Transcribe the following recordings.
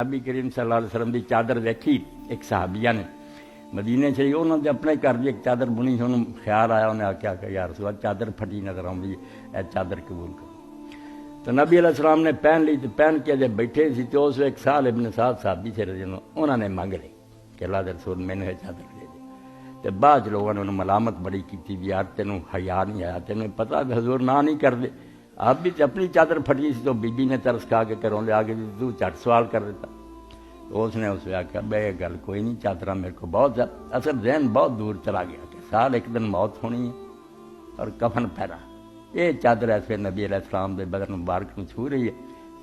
نبی کریم صلی اللہ علیہ وسلم کی چادر ویکھی ایک صحابیہ نے مدینے سے انہوں نے اپنے گھر کی ایک چادر بنی، انہوں خیال آیا، انہیں آخیا کہ یا رسول اللہ چادر پھٹی نظر آؤں اے چادر قبول کرو۔ تو نبی علیہ السلام نے پہن لی، تو پہن کے جب بیٹھے سی تو اس ایک سال ابن سعد صحابی سے انہوں نے منگ لی کہ اللہ کے رسول میں نے چادر دے دے۔ تو بعد لوگوں نے انہوں ملامت بڑی کی بھی، یار تینوں حیا نہیں آیا، تینوں پتا کہ حضور نہ نہیں کر دے، آپ بھی اپنی چادر پھٹی سی تو بی بی نے ترس کھا کے گھروں لے آ کے تو جھٹ سوال کر دیتا۔ تو اس نے اس سے آخیا بے گل کوئی نہیں، چادر میرے کو بہت اصل ذہن بہت دور چلا گیا کہ سال ایک دن موت ہونی ہے اور کفن پہنا، یہ چادر ایسے نبی علیہ السلام دے بدن مبارک میں چھو رہی ہے،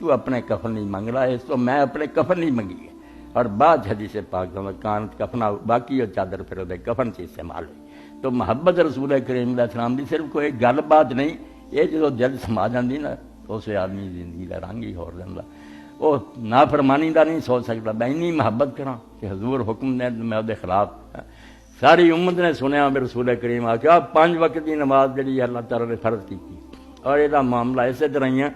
تو اپنے کفن نہیں منگ رہا ہے، اس تو میں اپنے کفن نہیں منگی ہے۔ اور بعد حدیث پاک کانت کفنا باقی اور چادر پھر وہ کفن سے استعمال ہوئی۔ تو محبت رسول کریم علیہ السلام دی صرف کوئی گل بات نہیں، یہ جو دل سما جاتی نا تو اسے آدمی زندگی کا رنگ ہی ہور دینا، وہ نافرمانی دا نہیں سوچ سکتا میں اینی محبت کرا کہ حضور حکم نے میں وہ خلاف۔ ساری امت نے سنیا میں رسول کریم آخیا 5 وقت کی نماز جی اللہ تعالیٰ نے فرض کی، اور یہ معاملہ اسی طرح ہی ہے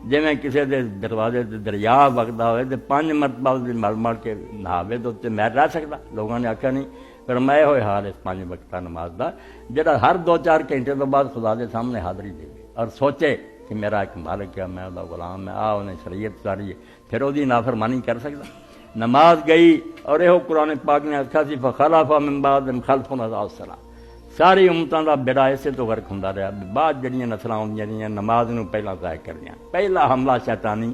جی میں کسی دے دروازے دریا وقتا ہوئے تو 5 مرتبہ مل مل کے نہاوے تو میں رہ سکتا؟ لوگوں نے آخیا نہیں، پر میں ہوئے حال اس 5 وقت نماز دا جڑا ہر 2-4 گھنٹے تو بعد خدا کے سامنے حاضری دے اور سوچے کہ میرا ایک مالک ہے، میں وہ غلام ہے، انہیں شریعت اتاری ہے، پھر وہ نافرمانی کر سکتا؟ نماز گئی اور یہ قرآن پاک نے آخیا سی فخلف من بعدہم خلف اضاعوا الصلاۃ، ساری امتوں کا بیڑا اسے تو غرق ہوندا رہا۔ بعد جڑیاں نسلاں ہوندیاں رہیاں نماز نوں پہلا ضائع کردیاں، پہلا حملہ شیطانی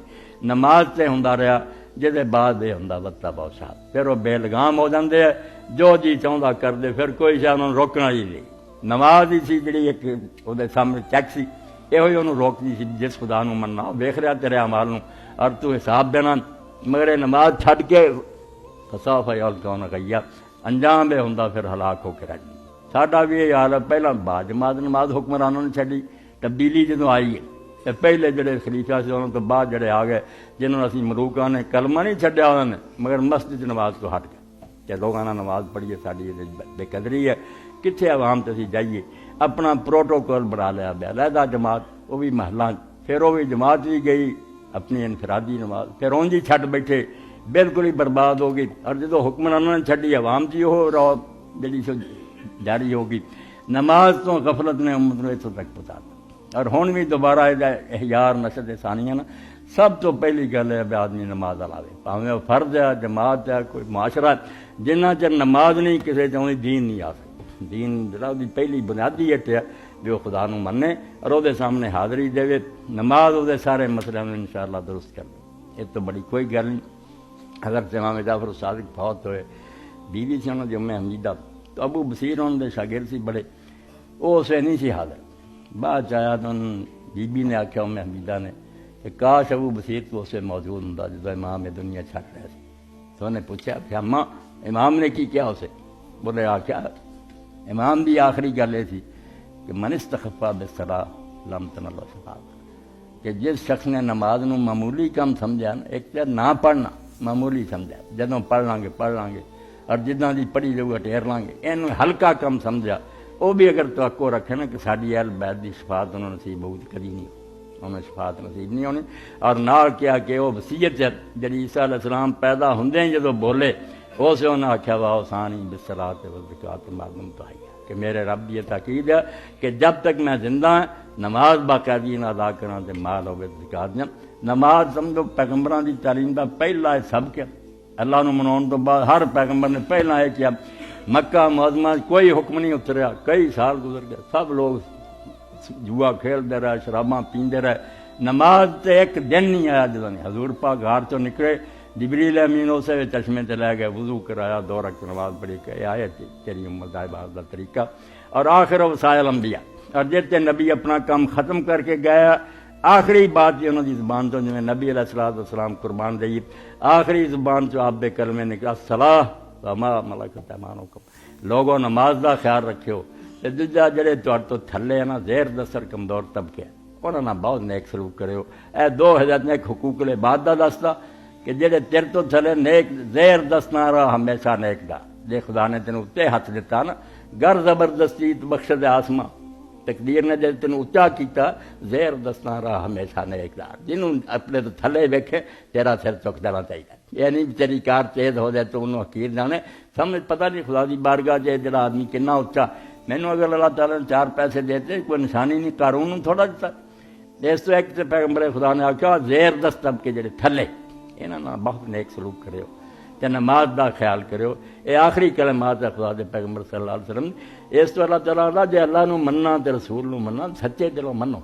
نماز تے ہوندا رہا، جہدے بعد یہ ہوندا وتا بہت شاد، پھر وہ بے لگام ہو جاندے ہیں، جو جی چاہندا کردے، پھر کوئی شاید انہوں روکنا ہی نہیں۔ نماز ہی سی جڑی ایک وہ سامنے چیک سی، یہ انہوں روکتی سی جس خدا نوں مننا ویکھ رہا تیرے اعمال نوں اور تو حساب دینا، مگر نماز چھڈ کے فسوف یلقون غیا، انجام یہ ہوندا پھر ہلاک ہو کے رہ جائے۔ ساڈا بھی یہ حال ہے، پہلا با جماعت نماز حکمرانوں نے چھڈی، تبدیلی جدوں آئی ہے تو پہلے جڑے خلیفہ سے انہوں تو بعد جڑے آ گئے جنہوں نے اسی ملوکاں نے کلمہ نہیں چھڈیا انہوں نے، مگر مسجد نماز تو ہٹ گئے کہ لوگاں نے نماز پڑھیے، ساری بے قدری ہے، کتنے عوام تے جائیے اپنا پروٹوکول بنا لیا بیا علیحدہ جماعت، وہ بھی محلہ، پھر وہ بھی جماعت بھی گئی اپنی انفرادی نماز، پھر اون جی چھڈ بیٹھے، بالکل ہی برباد ہو گئی۔ اور جدو حکمرانوں نے چھڈی عوام جی وہ رو جڑی سو جاری ہو گئی، نماز تو غفلت نے امت کو اتوں تک پہنچا دیا۔ اور ہن بھی دوبارہ احیار نشد ثانیہ نا سب تو پہلی گل ہے آدمی نماز لاوے، پاویں وہ فرض ہے، جماعت ہے، کوئی معاشرہ ہے، جنہ چر نماز نہیں کسی چاہیے دین نہیں آ سکتا۔ دین جڑا دی پہلی بنیادی اٹ ہے جو خدا نو مننے اور وہ سامنے حاضری دے، نماز وہ سارے مسئلے انشاءاللہ درست کر دے، یہ تو بڑی کوئی گل نہیں۔ حضرت امام جعفر صادق فوت ہوئے، بیوی سی انہوں نے ام حمیدہ، تو ابو بصیر انہوں نے شاگرد سی بڑے، وہ اسے نہیں سی حاضر، بعد آیا تو بی بی نے آخیا ام حمیدہ نے کہ کاش ابو بصیر تو اسے موجود ہوں جدو امام دنیا چھٹ رہے تھے۔ تو انہیں پوچھا کہ اماں امام نے کی کیا اسے؟ بولے آخیا امام دی آخری گل یہ تھی کہ من استخفا بالصلاۃ لم تنل شفاعت، کہ جس شخص نے نماز نو معمولی کم سمجھا، ایک تو نہ پڑھنا معمولی سمجھا، جدوں پڑھ لیں گے اور جداں دی پڑھی جاؤ ٹھہر لیں گے، اینوں ہلکا کم سمجھا، وہ بھی اگر توقع رکھے نا کہ ساری اہل بیت دی شفاعت انہوں نصیب ہوگی، کدی نہیں انہیں شفاعت نصیب نہیں ہونی۔ اور نال کیا کہ وہ وصیت ہے جڑی عیسیٰ علیہ السلام پیدا ہوندے ہی جدوں بولے اسے انہیں آخیا وا اوصانی بالصلاۃ والزکوٰۃ ما دمت حیا، کہ میرے رب یہ تاکید ہے کہ جب تک میں زندہ ہوں نماز باقاعدگی نال ادا کرنا تے مال ہوے زکات دیں۔ نماز سمجھو پیغمبراں دی تعلیم دا پہلا سبق ہے، اللہ نو مناؤن تو بعد ہر پیغمبر نے پہلا یہ کیا، مکہ معظمہ کوئی حکم نہیں اتریا، کئی سال گزر گئے، سب لوگ جوا کھیلتے رہے، شراباں پیندے رہے، نماز تے ایک دن نہیں آیا جدوں حضور پاک غار چوں نکلے، جبریل امین اسے چشمے تے لے گئے، وضو کرایا، 2 رکعت نماز پڑھی کہ آئے تیری امت دا عبادت دا طریقہ۔ اور آخر وسائل انبیاء، اور جتنے نبی اپنا کام ختم کر کے گیا، آخری بات یہ انہوں دی زبان تو جویں نبی علیہ الصلوۃ والسلام قربان دئی، آخری زبان چوں آپ کلمے نکلا الصلاۃ وما ملکت ایمانکم، لوگوں نماز دا خیال رکھیو۔ تے دوجا جڑے تہاڈے تو تھلے نا زیر دستر کمزور طبقے انہاں نال بہت نیک سلوک کریو۔ اے 2 حضرت نے حقوق العباد دا دستا کہ جڑے تیرے تو تھلے نیک زیر دستنا رہا ہمیشہ نیک دا، جے خدا نے تینوں اتے ہاتھ دیتا نا گر زبردستی بخش دے آسماں، تقدیر نے جب تینوں اچا کیتا زیر دسنا راہ ہمیشہ نیکدار جنہوں اپنے تو تھلے ویکھے تیرا سر چک دینا چاہیے یہ نہیں تیری کار تیز ہو جائے تو انہوں حقیر جانے سمجھ پتہ نہیں خدا دی بارگاہ جے جڑا آدمی کنا اچا مینوں اگر اللہ تعالیٰ نے 4 پیسے دیتے کوئی نشانی نہیں قارون تھوڑا دیتا اس تو ایک پیغمبر خدا نے آخیا زیر دست طبقے جڑے تھلے انہاں نال بہت نیک سلوک کریو تے نماز دا خیال کریو یہ آخری کلمات ہے خدا دے پیغمبر صلی اللہ علیہ وسلم اس تو اللہ تعالیٰ دا جے اللہ نو مننا تے رسول نو مننا سچے دلوں منو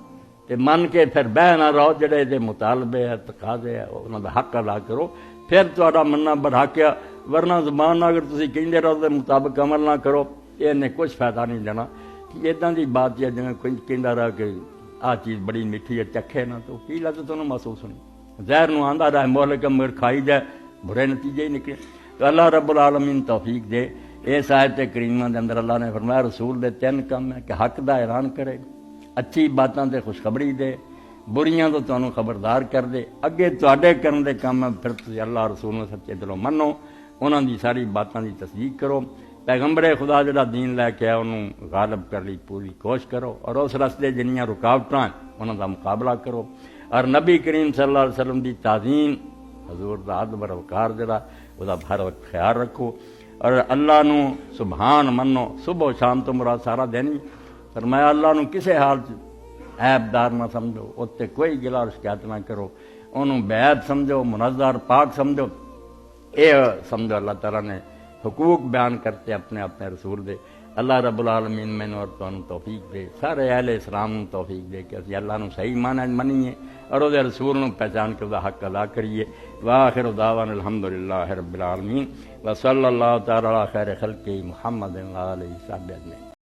تے من کے پھر بہ نہ رہو جڑے دے مطالبے ہے تقاضے ہے انہاں دا حق ادا کرو پھر تہاڈا مننا بڑھا کے ورنہ زبان اگر تسی کہندے رہو دے مطابق عمل نہ کرو یہ نے کچھ فائدہ نہیں دینا اداں دی بات ہے جویں کوئی کہندا رہا کہ آ چیز بڑی میٹھی ہے چکھے نہ تو کی لذت انہوں محسوس ہونی زہر نو آندا رہے مہلک مگر کھائی جائے برے نتیجے ہی نکلے تو اللہ رب العالمین توفیق دے اس آیت کریمہ دے اندر اللہ نے فرمایا رسول دے 3 کام ہے کہ حق دا اعلان کرے اچھی باتاں تے خوشخبری دے بریاں تو تانوں خبردار کر دے اگے تواڈے کرن دے کام پھر تسی اللہ رسول نو سچے دلوں منو انہاں دی ساری باتاں دی تصدیق کرو پیغمبر خدا جڑا دین لے کے انہوں غالب کر لی پوری کوشش کرو اور اس رستے جنیاں رکاوٹاں انہاں دا مقابلہ کرو اور نبی کریم صلی اللہ علیہ وسلم دی تعظیم حضور دا ادب اور وقار جڑا وہ ہر وقت خیال رکھو اور اللہ نو سبحان منو صبح و شام تو مراد سارا دن ہی فرمایا اللہ نو کسے حال عیب دار نہ سمجھو اتنے کوئی گلا اور شکایت نہ کرو انہوں بے عیب سمجھو منزہ پاک سمجھو اے سمجھو اللہ تعالیٰ نے حقوق بیان کرتے اپنے اپنے رسول دے اللہ رب العالمین میں اور توفیق دے سارے اہل اسلام نو توفیق دے کہ اسی اللہ نو صحیح معنی منیے اور وہ رسول نو پہچان کے وہ حق ادا کریے وآخر دعوانا الحمدللہ رب العالمین وصلی اللہ تعالی علی خیر خلقہ محمد علیہ وسلم.